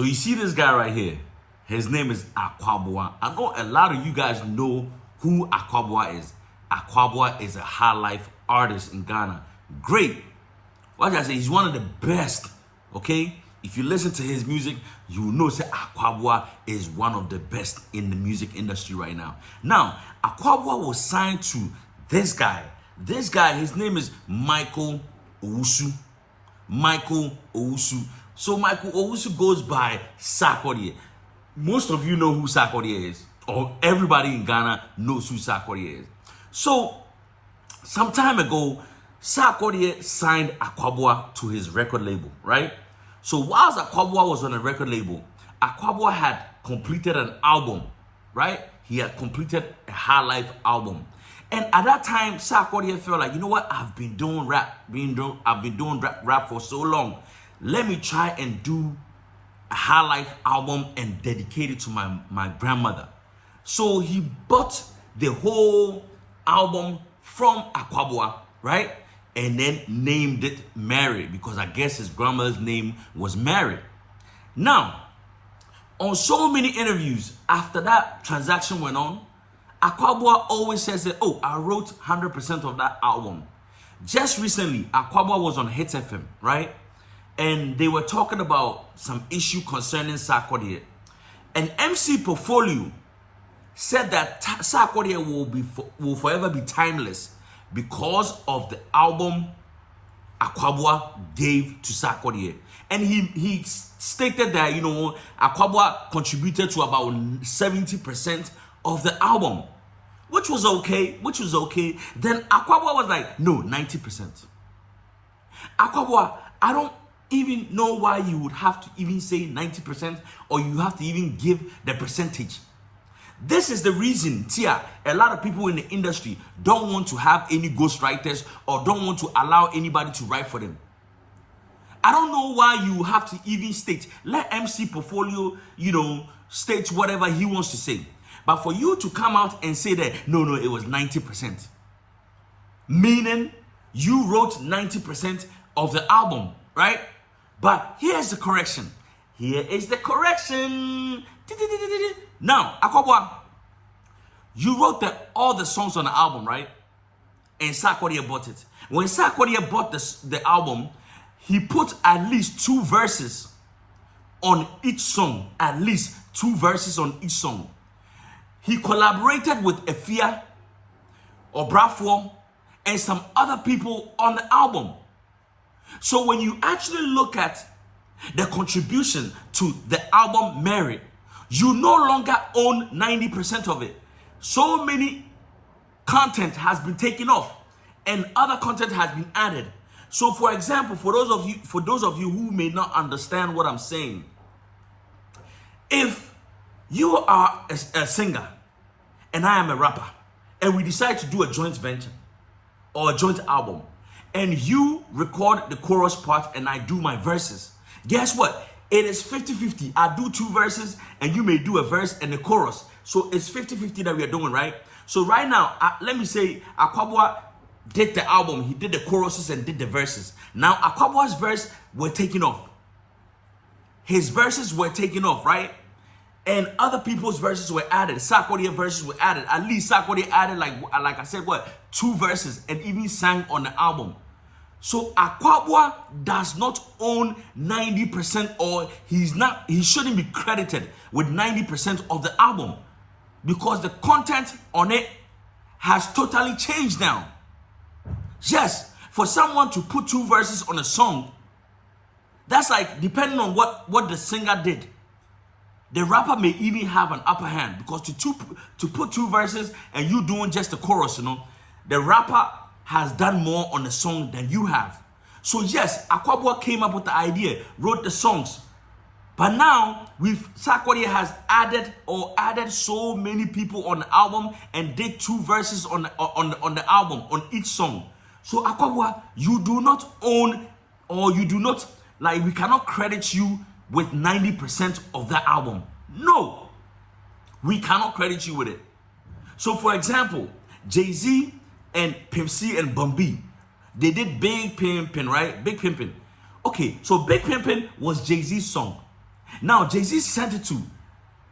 you see this guy right here. His name is Akwaboah. I know a lot of you guys know who Akwaboah is. Akwaboah is a high life artist in Ghana. Great. What I say, he's one of the best. Okay? If you listen to his music, you know say Akwaboah is one of the best in the music industry right now. Now, Akwaboah was signed to this guy. This guy, his name is Michael Owusu. Michael Owusu. So Michael Owusu goes by Sarkodie. Most of you know who Sarkodie is, or everybody in Ghana knows who Sarkodie is. So some time ago, Sarkodie signed Akwaboah to his record label, right? So whilst Akwaboah was on a record label, Akwaboah had completed an album, right? He had completed a high life album. And at that time, Sarkodie felt like, you know what? I've been doing rap, rap for so long. Let me try and do a high life album and dedicate it to my grandmother. So he bought the whole album from Akwaboah, right? And then named it Mary, because I guess his grandmother's name was Mary. Now, on so many interviews after that transaction went on, Akwaboah always says that, oh, I wrote 100% of that album. Just recently, Akwaboah was on Hit FM, right? And they were talking about some issue concerning Sarkodie. And MC Portfolio said that Sarkodie will forever be timeless because of the album Akwaboah gave to Sarkodie. And he stated that, you know, Akwaboah contributed to about 70% of the album, which was okay. Then Akwaboah was like, no, 90%. Akwaboah, I don't even know why you would have to even say 90%, or you have to even give the percentage. This is the reason, Tia, a lot of people in the industry don't want to have any ghostwriters or don't want to allow anybody to write for them. I don't know why you have to even state. Let MC Portfolio, you know, state whatever he wants to say. But for you to come out and say that, no, it was 90%. Meaning you wrote 90% of the album, right? But here's the correction. Here is the correction. Now, Akwaboah, you wrote all the songs on the album, right? And Sarkodie bought it. When Sarkodie bought the album, he put at least 2 verses on each song. At least 2 verses on each song. He collaborated with Efia, Obrafo, and some other people on the album. So when you actually look at the contribution to the album Mary, you no longer own 90% of it. So many content has been taken off and other content has been added. So for example, for those of you who may not understand what I'm saying, if you are a singer and I am a rapper and we decide to do a joint venture or a joint album, and you record the chorus part and I do my verses, guess what? It is 50-50. I do 2 verses and you may do a verse and a chorus. So it's 50-50 that we are doing, right? So right now, let me say Akwaboah did the album. He did the choruses and did the verses. Now Akwaboah's verse were taken off. His verses were taken off, right? And other people's verses were added. Sarkodie verses were added. At least Sarkodie added, like I said, 2 verses and even sang on the album. So Akwaboah does not own 90%, or he shouldn't be credited with 90% of the album, because the content on it has totally changed now. Yes, for someone to put 2 verses on a song, that's like depending on what the singer did. The rapper may even have an upper hand, because to put 2 verses and you doing just the chorus, you know, the rapper has done more on the song than you have. So yes, Akwaboah came up with the idea, wrote the songs, but now Sarkodie has added so many people on the album and did 2 verses on the album on each song. So Akwaboah, you do not own, or you do not, like, we cannot credit you with 90% of that album. No, we cannot credit you with it. So for example, Jay-Z and Pimp C and Bun B, they did Big Pimpin', right? Big Pimpin'. Okay, so Big Pimpin' was Jay-Z's song. Now Jay-Z sent it to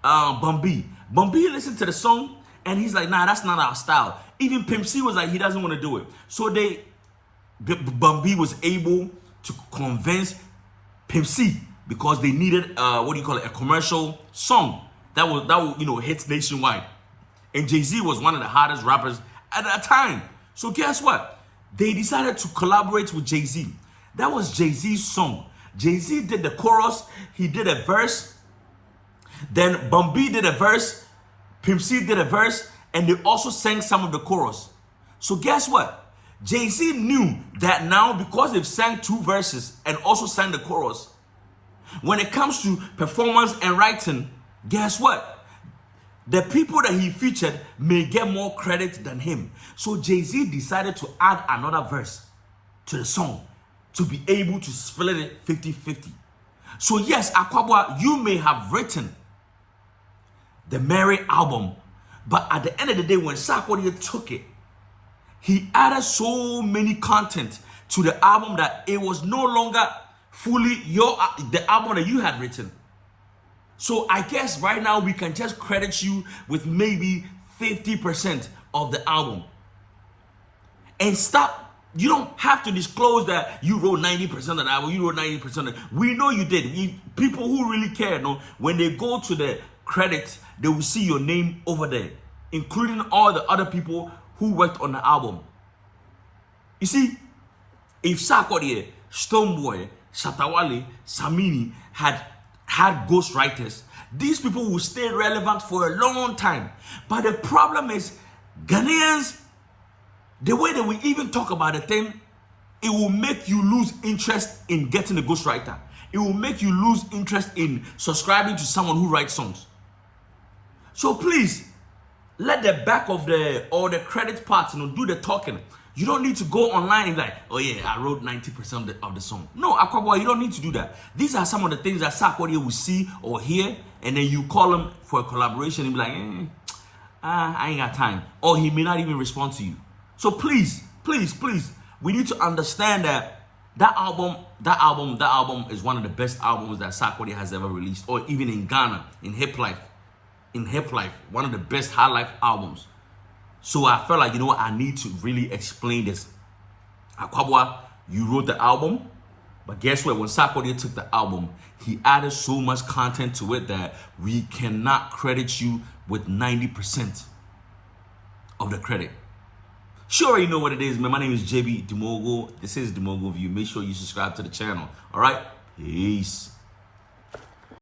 Bumby. Bumby listened to the song and he's like, nah, that's not our style. Even Pimp C was like, he doesn't want to do it. So Bumby was able to convince Pimp C because they needed a commercial song that will hit nationwide. And Jay-Z was one of the hottest rappers at that time. So guess what? They decided to collaborate with Jay-Z. That was Jay-Z's song. Jay-Z did the chorus, he did a verse, then Bumby did a verse, Pimp C did a verse, and they also sang some of the chorus. So guess what? Jay-Z knew that now because they've sang 2 verses and also sang the chorus, when it comes to performance and writing, guess what? The people that he featured may get more credit than him. So Jay-Z decided to add another verse to the song to be able to split it 50-50. So yes, Akwaboah, you may have written the Mary album, but at the end of the day, when Sarkodie took it, he added so many content to the album that it was no longer fully the album that you had written. So I guess right now we can just credit you with maybe 50% of the album. And stop. You don't have to disclose that you wrote 90% of the album, you wrote 90% of it. We know you did. People who really care, when they go to the credits, they will see your name over there, including all the other people who worked on the album. You see, if Sarkodie, Stonebwoy, Shatta, Wale, Samini had ghostwriters, these people will stay relevant for a long time. But the problem is, Ghanaians, the way that we even talk about the thing, it will make you lose interest in getting a ghostwriter. It will make you lose interest in subscribing to someone who writes songs. So please, let the back of the credit part, do the talking. You don't need to go online and be like, oh yeah, I wrote 90% of the song. No, Akwaboah, you don't need to do that. These are some of the things that Sarkodie will see or hear, and then you call him for a collaboration and be like, I ain't got time. Or he may not even respond to you. So please, we need to understand that album is one of the best albums that Sarkodie has ever released, or even in Ghana, in hip life, one of the best high life albums. So I felt like, I need to really explain this. Akwaboah, you wrote the album, but guess what? When Sarkodie took the album, he added so much content to it that we cannot credit you with 90% of the credit. Sure, you know what it is, man. My name is Jebi, the Mogul. This is the Mogul View. Make sure you subscribe to the channel. All right? Peace.